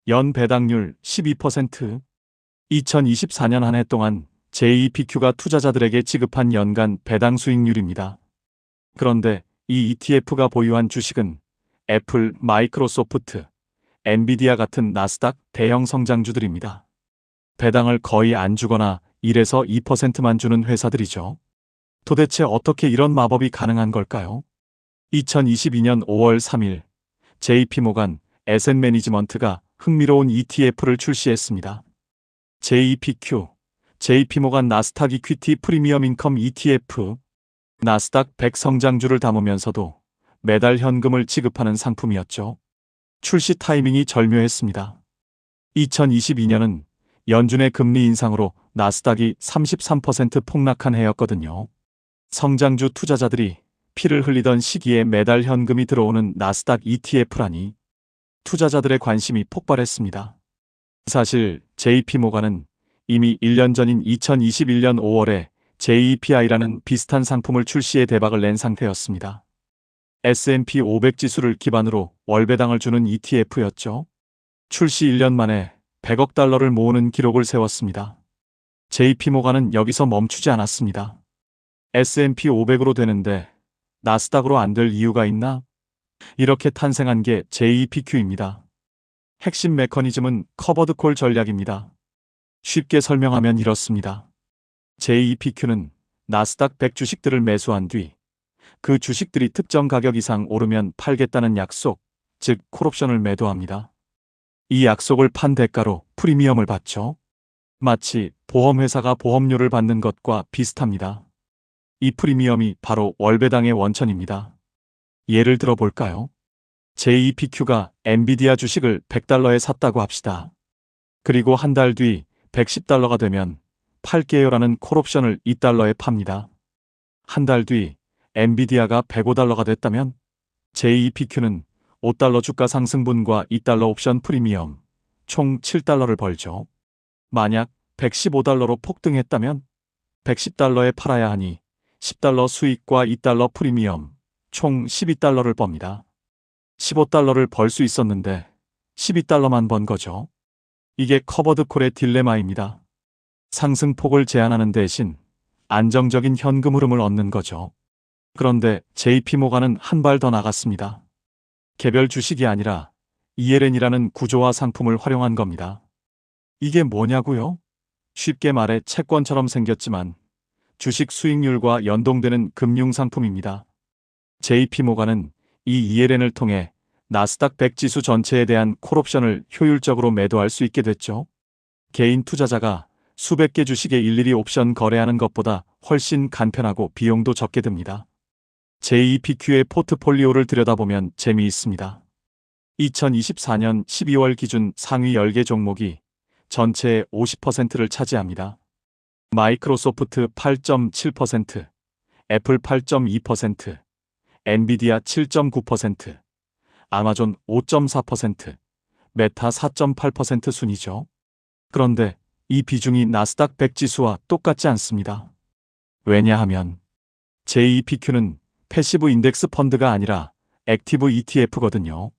연 배당률 12%. 2024년 한 해 동안 JEPQ가 투자자들에게 지급한 연간 배당 수익률입니다. 그런데 이 ETF가 보유한 주식은 애플, 마이크로소프트, 엔비디아 같은 나스닥 대형 성장주들입니다. 배당을 거의 안 주거나 1에서 2%만 주는 회사들이죠. 도대체 어떻게 이런 마법이 가능한 걸까요? 2022년 5월 3일 JP모간 에셋매니지먼트가 흥미로운 ETF를 출시했습니다. JEPQ, JP모간 나스닥 이퀴티 프리미엄 인컴 ETF, 나스닥 100 성장주를 담으면서도 매달 현금을 지급하는 상품이었죠. 출시 타이밍이 절묘했습니다. 2022년은 연준의 금리 인상으로 나스닥이 33% 폭락한 해였거든요. 성장주 투자자들이 피를 흘리던 시기에 매달 현금이 들어오는 나스닥 ETF라니 투자자들의 관심이 폭발했습니다. 사실 JP모간은 이미 1년 전인 2021년 5월에 JEPI라는 비슷한 상품을 출시해 대박을 낸 상태였습니다. S&P 500 지수를 기반으로 월배당을 주는 ETF였죠. 출시 1년 만에 100억 달러를 모으는 기록을 세웠습니다. JP모간은 여기서 멈추지 않았습니다. S&P 500으로 되는데 나스닥으로 안 될 이유가 있나? 이렇게 탄생한 게 JEPQ입니다. 핵심 메커니즘은 커버드콜 전략입니다. 쉽게 설명하면 이렇습니다. JEPQ는 나스닥 100 주식들을 매수한 뒤 그 주식들이 특정 가격 이상 오르면 팔겠다는 약속, 즉 콜옵션을 매도합니다. 이 약속을 판 대가로 프리미엄을 받죠. 마치 보험회사가 보험료를 받는 것과 비슷합니다. 이 프리미엄이 바로 월배당의 원천입니다. 예를 들어 볼까요? JEPQ가 엔비디아 주식을 100달러에 샀다고 합시다. 그리고 한 달 뒤 110달러가 되면 팔게요라는 콜옵션을 2달러에 팝니다. 한 달 뒤 엔비디아가 105달러가 됐다면 JEPQ는 5달러 주가 상승분과 2달러 옵션 프리미엄, 총 7달러를 벌죠. 만약 115달러로 폭등했다면 110달러에 팔아야 하니 10달러 수익과 2달러 프리미엄, 총 12달러를 봅니다. 15달러를 벌 수 있었는데 12달러만 번 거죠. 이게 커버드콜의 딜레마입니다. 상승폭을 제한하는 대신 안정적인 현금 흐름을 얻는 거죠. 그런데 JP모간은 한 발 더 나갔습니다. 개별 주식이 아니라 ELN이라는 구조화 상품을 활용한 겁니다. 이게 뭐냐고요? 쉽게 말해 채권처럼 생겼지만 주식 수익률과 연동되는 금융상품입니다. JP모간은 이 ELN을 통해 나스닥 100 지수 전체에 대한 콜옵션을 효율적으로 매도할 수 있게 됐죠. 개인 투자자가 수백 개 주식에 일일이 옵션 거래하는 것보다 훨씬 간편하고 비용도 적게 듭니다. JEPQ의 포트폴리오를 들여다보면 재미있습니다. 2024년 12월 기준 상위 10개 종목이 전체의 50%를 차지합니다. 마이크로소프트 8.7%, 애플 8.2%, 엔비디아 7.9%, 아마존 5.4%, 메타 4.8% 순이죠. 그런데 이 비중이 나스닥 100 지수와 똑같지 않습니다. 왜냐하면 JEPQ는 패시브 인덱스 펀드가 아니라 액티브 ETF거든요.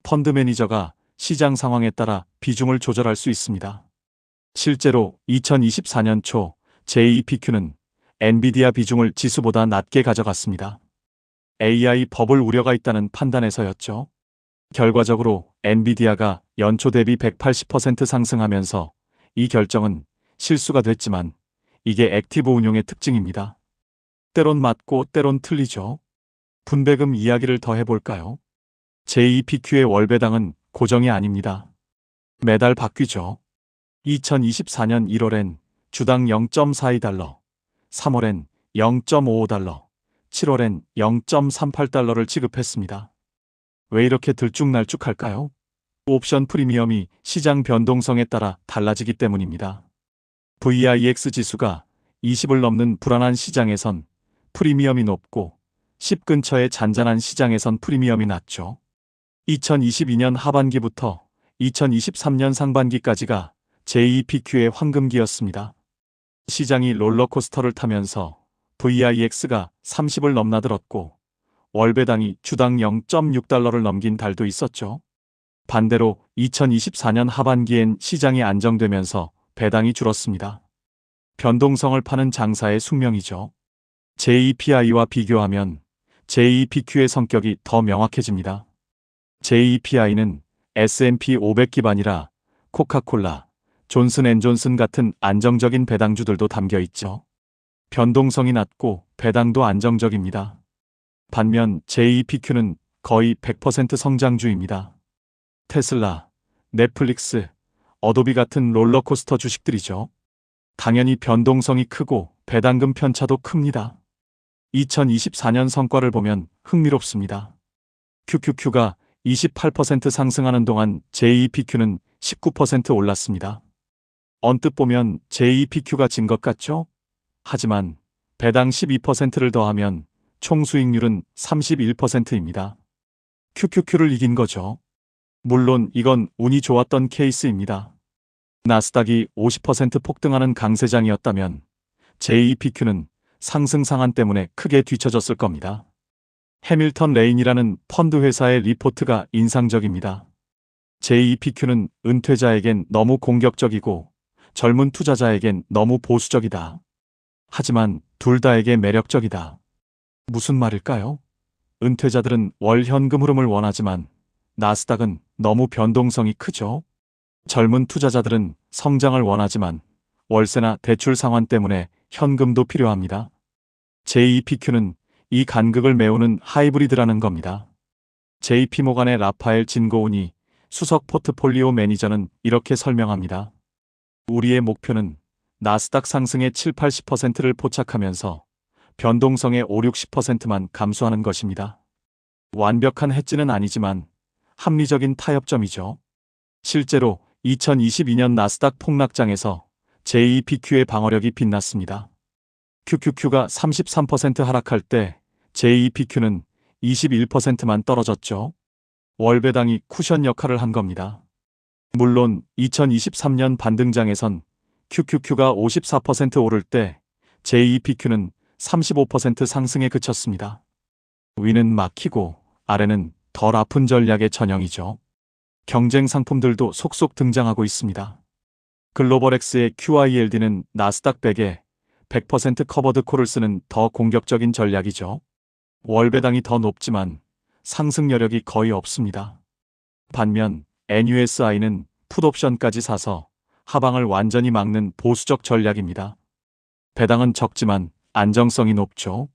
펀드 매니저가 시장 상황에 따라 비중을 조절할 수 있습니다. 실제로 2024년 초 JEPQ는 엔비디아 비중을 지수보다 낮게 가져갔습니다. AI 버블 우려가 있다는 판단에서였죠. 결과적으로 엔비디아가 연초 대비 180% 상승하면서 이 결정은 실수가 됐지만 이게 액티브 운용의 특징입니다. 때론 맞고 때론 틀리죠. 분배금 이야기를 더 해볼까요? JEPQ의 월배당은 고정이 아닙니다. 매달 바뀌죠. 2024년 1월엔 주당 0.42달러, 3월엔 0.55달러, 7월엔 0.38달러를 지급했습니다. 왜 이렇게 들쭉날쭉할까요? 옵션 프리미엄이 시장 변동성에 따라 달라지기 때문입니다. VIX 지수가 20을 넘는 불안한 시장에선 프리미엄이 높고 10 근처의 잔잔한 시장에선 프리미엄이 낮죠. 2022년 하반기부터 2023년 상반기까지가 JEPQ의 황금기였습니다. 시장이 롤러코스터를 타면서 VIX가 30을 넘나들었고 월배당이 주당 0.6달러를 넘긴 달도 있었죠. 반대로 2024년 하반기엔 시장이 안정되면서 배당이 줄었습니다. 변동성을 파는 장사의 숙명이죠. JEPI와 비교하면 JEPQ의 성격이 더 명확해집니다. JEPI는 S&P 500 기반이라 코카콜라, 존슨앤존슨 같은 안정적인 배당주들도 담겨 있죠. 변동성이 낮고 배당도 안정적입니다. 반면 JEPQ는 거의 100% 성장주입니다. 테슬라, 넷플릭스, 어도비 같은 롤러코스터 주식들이죠. 당연히 변동성이 크고 배당금 편차도 큽니다. 2024년 성과를 보면 흥미롭습니다. QQQ가 28% 상승하는 동안 JEPQ는 19% 올랐습니다. 언뜻 보면 JEPQ가 진 것 같죠? 하지만 배당 12%를 더하면 총 수익률은 31%입니다. QQQ를 이긴 거죠. 물론 이건 운이 좋았던 케이스입니다. 나스닥이 50% 폭등하는 강세장이었다면 JEPQ는 상승 상한 때문에 크게 뒤처졌을 겁니다. 해밀턴 레인이라는 펀드 회사의 리포트가 인상적입니다. JEPQ는 은퇴자에겐 너무 공격적이고 젊은 투자자에겐 너무 보수적이다. 하지만 둘 다에게 매력적이다. 무슨 말일까요? 은퇴자들은 월 현금 흐름을 원하지만 나스닥은 너무 변동성이 크죠. 젊은 투자자들은 성장을 원하지만 월세나 대출 상환 때문에 현금도 필요합니다. JEPQ는 이 간극을 메우는 하이브리드라는 겁니다. JP모간의 라파엘 진고운이 수석 포트폴리오 매니저는 이렇게 설명합니다. 우리의 목표는 나스닥 상승의 7-80%를 포착하면서 변동성의 5-60%만 감수하는 것입니다. 완벽한 해지는 아니지만 합리적인 타협점이죠. 실제로 2022년 나스닥 폭락장에서 JEPQ의 방어력이 빛났습니다. QQQ가 33% 하락할 때 JEPQ는 21%만 떨어졌죠. 월배당이 쿠션 역할을 한 겁니다. 물론 2023년 반등장에선 QQQ가 54% 오를 때 JEPQ는 35% 상승에 그쳤습니다. 위는 막히고 아래는 덜 아픈 전략의 전형이죠. 경쟁 상품들도 속속 등장하고 있습니다. 글로벌엑스의 QILD는 나스닥 100에 100% 커버드 콜을 쓰는 더 공격적인 전략이죠. 월배당이 더 높지만 상승 여력이 거의 없습니다. 반면 NUSI는 풋옵션까지 사서 하방을 완전히 막는 보수적 전략입니다. 배당은 적지만 안정성이 높죠.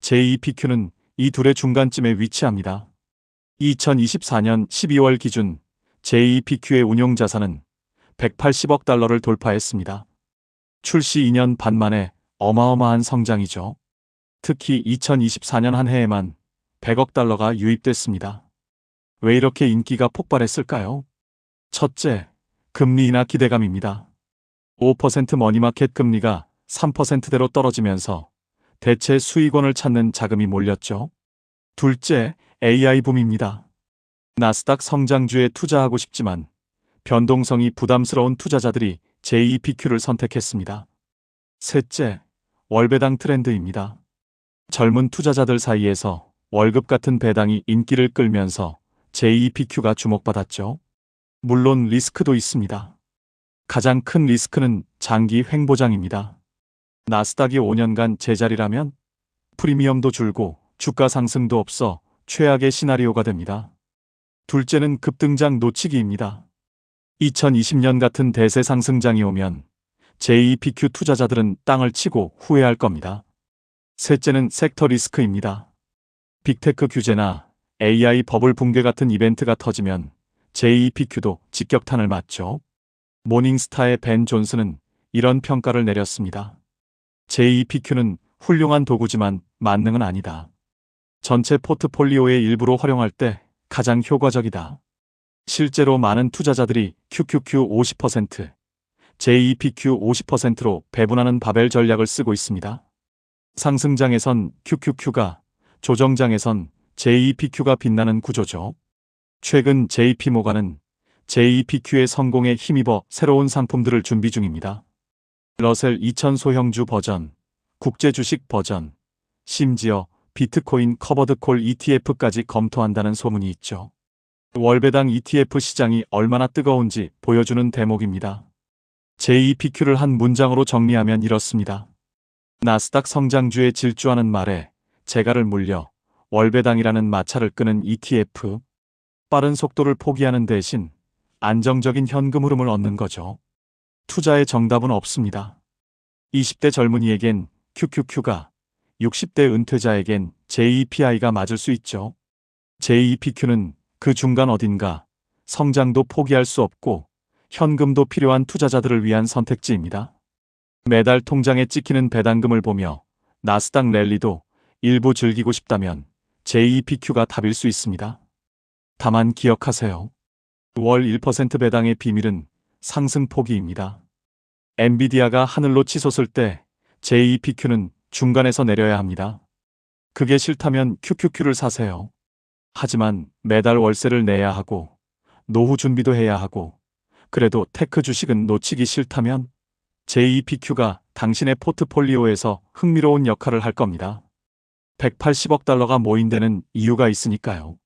JEPQ는 이 둘의 중간쯤에 위치합니다. 2024년 12월 기준 JEPQ의 운용자산은 180억 달러를 돌파했습니다. 출시 2년 반 만에 어마어마한 성장이죠. 특히 2024년 한 해에만 100억 달러가 유입됐습니다. 왜 이렇게 인기가 폭발했을까요? 첫째, 금리 인하 기대감입니다. 5% 머니마켓 금리가 3%대로 떨어지면서 대체 수익원을 찾는 자금이 몰렸죠. 둘째, AI 붐입니다. 나스닥 성장주에 투자하고 싶지만 변동성이 부담스러운 투자자들이 JEPQ를 선택했습니다. 셋째, 월배당 트렌드입니다. 젊은 투자자들 사이에서 월급 같은 배당이 인기를 끌면서 JEPQ가 주목받았죠. 물론 리스크도 있습니다. 가장 큰 리스크는 장기 횡보장입니다. 나스닥이 5년간 제자리라면 프리미엄도 줄고 주가 상승도 없어 최악의 시나리오가 됩니다. 둘째는 급등장 놓치기입니다. 2020년 같은 대세 상승장이 오면 JEPQ 투자자들은 땅을 치고 후회할 겁니다. 셋째는 섹터 리스크입니다. 빅테크 규제나 AI 버블 붕괴 같은 이벤트가 터지면 JEPQ도 직격탄을 맞죠. 모닝스타의 벤 존슨은 이런 평가를 내렸습니다. JEPQ는 훌륭한 도구지만 만능은 아니다. 전체 포트폴리오의 일부로 활용할 때 가장 효과적이다. 실제로 많은 투자자들이 QQQ 50%, JEPQ 50%로 배분하는 바벨 전략을 쓰고 있습니다. 상승장에선 QQQ가, 조정장에선 JEPQ가 빛나는 구조죠. 최근 JP모간은 JEPQ의 성공에 힘입어 새로운 상품들을 준비 중입니다. 러셀 2000 소형주 버전, 국제주식 버전, 심지어 비트코인 커버드 콜 ETF까지 검토한다는 소문이 있죠. 월배당 ETF 시장이 얼마나 뜨거운지 보여주는 대목입니다. JEPQ를 한 문장으로 정리하면 이렇습니다. 나스닥 성장주에 질주하는 말에 재갈을 물려 월배당이라는 마찰을 끄는 ETF. 빠른 속도를 포기하는 대신 안정적인 현금 흐름을 얻는 거죠. 투자의 정답은 없습니다. 20대 젊은이에겐 QQQ가, 60대 은퇴자에겐 JEPI가 맞을 수 있죠. JEPQ는 그 중간 어딘가 성장도 포기할 수 없고 현금도 필요한 투자자들을 위한 선택지입니다. 매달 통장에 찍히는 배당금을 보며 나스닥 랠리도 일부 즐기고 싶다면 JEPQ가 답일 수 있습니다. 다만 기억하세요. 월 1% 배당의 비밀은 상승 포기입니다. 엔비디아가 하늘로 치솟을 때 JEPQ는 중간에서 내려야 합니다. 그게 싫다면 QQQ를 사세요. 하지만 매달 월세를 내야 하고 노후 준비도 해야 하고 그래도 테크 주식은 놓치기 싫다면 JEPQ가 당신의 포트폴리오에서 흥미로운 역할을 할 겁니다. 180억 달러가 모인 데는 이유가 있으니까요.